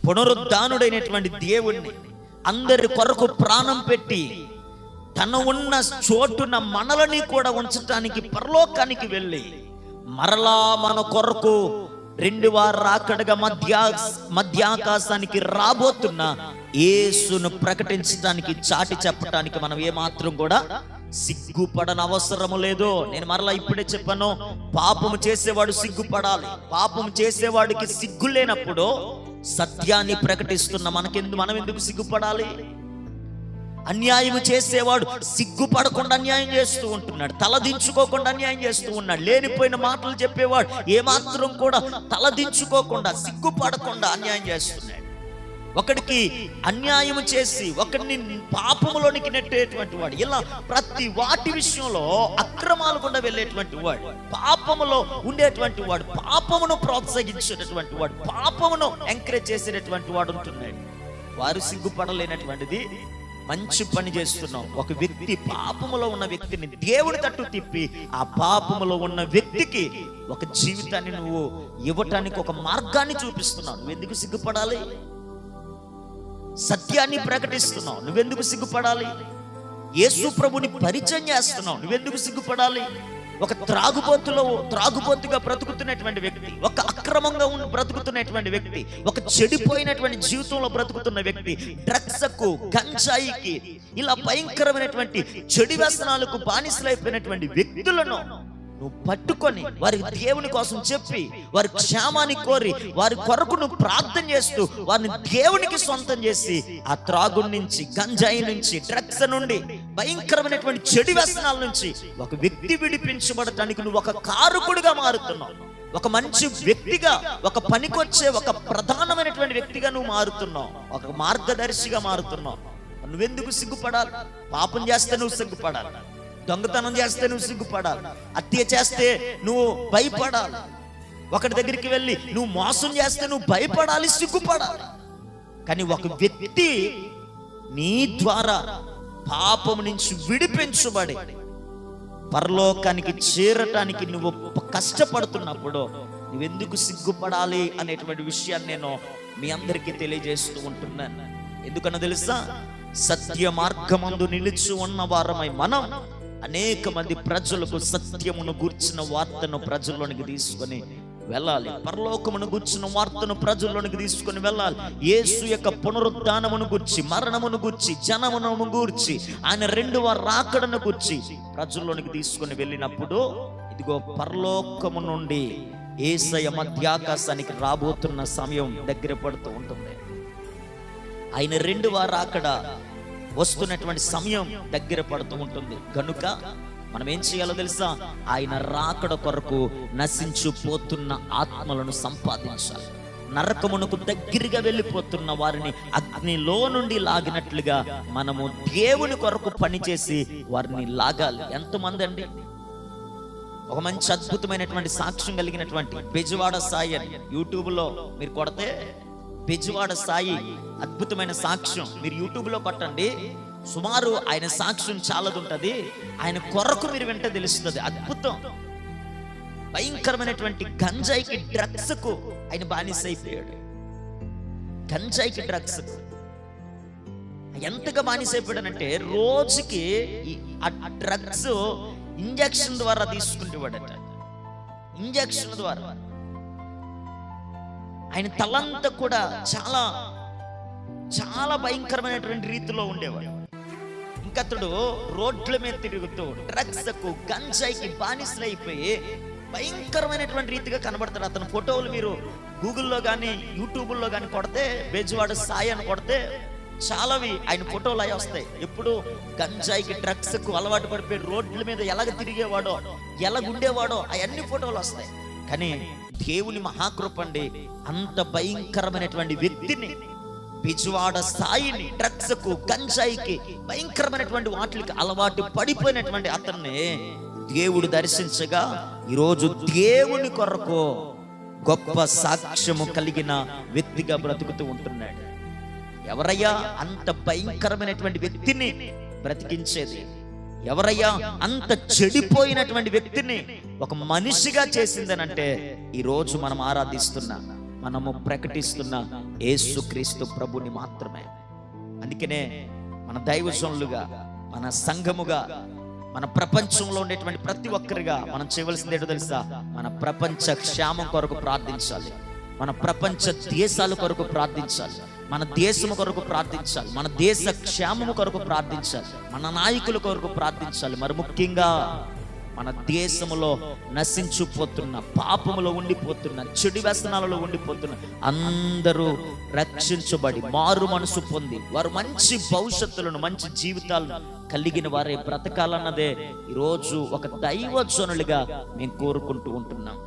పునరుద్ధానుడైనటువంటి దేవుణ్ణి అందరి కొరకు ప్రాణం పెట్టి తన ఉన్న చోటున మనలని కూడా ఉంచటానికి పరలోకానికి వెళ్ళి మరలా మన కొరకు రెండవ రాకడగా మధ్యాకాశానికి రాబోతున్న యేసును ప్రకటించడానికి, చాటి చెప్పటానికి మనం ఏమాత్రం కూడా సిగ్గుపడని అవసరము లేదు. నేను మరలా ఇప్పుడే చెప్పాను, పాపము చేసేవాడు సిగ్గుపడాలి. పాపము చేసేవాడికి సిగ్గు లేనప్పుడు సత్యాన్ని ప్రకటిస్తున్న మనం ఎందుకు సిగ్గుపడాలి? అన్యాయం చేసేవాడు సిగ్గుపడకుండా అన్యాయం చేస్తూ ఉంటున్నాడు, తలదించుకోకుండా అన్యాయం చేస్తూ ఉన్నాడు. లేనిపోయిన మాటలు చెప్పేవాడు ఏమాత్రం కూడా తలదించుకోకుండా సిగ్గుపడకుండా అన్యాయం చేస్తున్నాడు. ఒకడికి అన్యాయం చేసి ఒకడిని పాపములోనికి నెట్టేటువంటి వాడు, ఇలా ప్రతి వాటి విషయంలో అక్రమాలు గుండా వెళ్ళేటువంటి వాడు, పాపములో ఉండేటువంటి వాడు, పాపమును ప్రోత్సహించేటటువంటి వాడు, పాపమును ఎంకరేజ్ చేసేటటువంటి వాడు ఉంటున్నాడు. వారు సిగ్గుపడలేనటువంటిది మంచి పని చేస్తున్నాం. ఒక వ్యక్తి పాపములో ఉన్న వ్యక్తిని దేవుని తట్టు తిప్పి ఆ పాపములో ఉన్న వ్యక్తికి ఒక జీవితాన్ని నువ్వు ఇవ్వటానికి ఒక మార్గాన్ని చూపిస్తున్నావు. నువ్వెందుకు సిగ్గుపడాలి? సత్యాన్ని ప్రకటిస్తున్నావు, నువ్వెందుకు సిగ్గుపడాలి? యేసు ప్రభుని పరిచయం చేస్తున్నావు, నువ్వెందుకు సిగ్గుపడాలి? ఒక త్రాగుబోతుగా బ్రతుకుతున్నటువంటి వ్యక్తి, ఒక అక్రమంగా బ్రతుకుతున్నటువంటి వ్యక్తి, ఒక చెడిపోయినటువంటి జీవితంలో బ్రతుకుతున్న వ్యక్తి, డ్రగ్స్కు, గంజాయికి, ఇలా భయంకరమైనటువంటి చెడు వ్యసనాలకు బానిసలైపోయినటువంటి వ్యక్తులను నువ్వు పట్టుకొని వారికి దేవుని కోసం చెప్పి వారి క్షేమాన్ని కోరి వారి కొరకు నువ్వు ప్రార్థన చేస్తూ వారిని దేవునికి సొంతం చేసి ఆ త్రాగు నుంచి, గంజాయి నుంచి, డ్రగ్స్ నుండి, భయంకరమైనటువంటి చెడు వ్యసనాల నుంచి ఒక వ్యక్తి విడిపించబడటానికి నువ్వు ఒక కారకుడిగా మారుతున్నావు. ఒక మంచి వ్యక్తిగా, ఒక పనికొచ్చే ఒక ప్రధానమైనటువంటి వ్యక్తిగా నువ్వు మారుతున్నావు, ఒక మార్గదర్శిగా మారుతున్నావు. నువ్వెందుకు సిగ్గుపడాలి? పాపం చేస్తే నువ్వు సిగ్గుపడాలి, దొంగతనం చేస్తే నువ్వు సిగ్గుపడాలి, హత్య చేస్తే నువ్వు భయపడాలి, ఒకటి దగ్గరికి వెళ్ళి నువ్వు మోసం చేస్తే నువ్వు భయపడాలి, సిగ్గుపడాలి. కానీ ఒక వ్యక్తి నీ ద్వారా పాపం నుంచి విడిపించబడి పరలోకానికి చేరటానికి నువ్వు కష్టపడుతున్నప్పుడు నువ్వెందుకు సిగ్గుపడాలి అనేటువంటి విషయాన్ని నేను మీ అందరికీ తెలియజేస్తూ ఉంటున్నాను. ఎందుకన్నా తెలుసా? సత్య మార్గమందు నిలిచి ఉన్న వారమై మనం అనేక మంది ప్రజలకు సత్యమును గూర్చిన వార్తను ప్రజల్లోనికి తీసుకొని వెళ్ళాలి. పరలోకమును గూర్చిన వార్తను ప్రజల్లోనికి తీసుకొని వెళ్ళాలి. యేసు యొక్క పునరుద్ధానమును గూర్చి, మరణమును గూర్చి, జనమును గూర్చి, ఆయన రెండవ రాకడను గూర్చి ప్రజల్లోనికి తీసుకొని వెళ్ళినప్పుడు ఇదిగో పరలోకము నుండి యేసయ్య మధ్యాకాశానికి రాబోతున్న సమయం దగ్గర పడుతూ ఉంటుంది. ఆయన రెండవ రాకడ వస్తున్నటువంటి సమయం దగ్గర పడుతూ ఉంటుంది. కనుక మనం ఏం చేయాలో తెలుసా? ఆయన రాకడ కొరకు నశించిపోతున్న ఆత్మలను సంపాదించాలి. నరకమునకు దగ్గరగా వెళ్ళిపోతున్న వారిని అగ్నిలో నుండి లాగినట్లుగా మనము దేవుని కొరకు పనిచేసి వారిని లాగాలి. ఎంతమంది అండి? ఒక మంచి అద్భుతమైనటువంటి సాక్ష్యం కలిగినటువంటి బెజవాడ సాయి అని యూట్యూబ్లో మీరు కొడితే, బెజవాడ సాయి అద్భుతమైన సాక్ష్యం మీరు యూట్యూబ్లో కొట్టండి. సుమారు ఆయన సాక్ష్యం చాలాది ఉంటుంది. ఆయన కొరకు మీరు వెంట తెలుస్తుంది. అద్భుతం. భయంకరమైనటువంటి గంజాయికి, డ్రగ్స్కు ఆయన బానిస అయిపోయాడు. గంజాయికి, డ్రగ్స్ ఎంతగా బానిస అయిపోయాడంటే రోజుకి ఆ డ్రగ్స్ ఇంజక్షన్ ద్వారా తీసుకుంటేవాడట. ఇంజక్షన్ ద్వారా ఆయన తలంతా కూడా చాలా చాలా భయంకరమైనటువంటి రీతిలో ఉండేవాడు. ఇంకతడు రోడ్ల మీద తిరుగుతూ డ్రగ్స్కు, గంజాయికి బానిసలైపోయి భయంకరమైనటువంటి రీతిగా కనబడతాడు. అతని ఫోటోలు మీరు గూగుల్లో కానీ యూట్యూబ్లో కానీ కొడితే, బెజవాడ సాయి అని కొడితే చాలావి ఆయన ఫోటోలు అవి వస్తాయి. ఎప్పుడు గంజాయికి, డ్రగ్స్కు అలవాటు పడిపోయి రోడ్ల మీద ఎలాగ తిరిగేవాడో, ఎలాగుండేవాడో అవన్నీ ఫోటోలు వస్తాయి. కానీ దేవుని మహాకృపండి, అంత భయంకరమైనటువంటి వ్యక్తిని, బెజవాడ సాయిని, డ్రగ్స్కు, గంజాయికి, భయంకరమైనటువంటి వాటికి అలవాటు పడిపోయినటువంటి అతన్ని దేవుడు దర్శించగా ఈరోజు దేవుని కొరకు గొప్ప సాక్ష్యము కలిగిన వ్యక్తిగా బ్రతుకుతూ ఉంటున్నాడు. ఎవరయ్యా అంత భయంకరమైనటువంటి వ్యక్తిని బ్రతికించేది? ఎవరయ్యా అంత చెడిపోయినటువంటి వ్యక్తిని ఒక మనిషిగా చేసిందనంటే ఈరోజు మనం ఆరాధిస్తున్న మనము ప్రకటిస్తున్న యేసుక్రీస్తు ప్రభుని మాత్రమే. అందుకనే మన దైవజనులుగా, మన సంఘముగా, మన ప్రపంచంలో ఉండేటువంటి ప్రతి ఒక్కరిగా మనం చేయవలసింది ఏంటో తెలుసా? మన ప్రపంచ క్షేమం కొరకు ప్రార్థించాలి, మన ప్రపంచ దేశాల కొరకు ప్రార్థించాలి, మన దేశము కొరకు ప్రార్థించాలి, మన దేశ క్షేమము కొరకు ప్రార్థించాలి, మన నాయకుల కొరకు ప్రార్థించాలి. మరి ముఖ్యంగా మన దేశములో నశించిపోతున్న, పాపములో ఉండిపోతున్న, చెడు వ్యసనాలలో ఉండిపోతున్న అందరూ రక్షించబడి మారు మనసు పొంది వారు మంచి భవిష్యత్తులను, మంచి జీవితాలను కలిగిన వారే బ్రతకాలన్నదే ఈరోజు ఒక దైవజనులుగా మేము కోరుకుంటూ ఉంటున్నాం.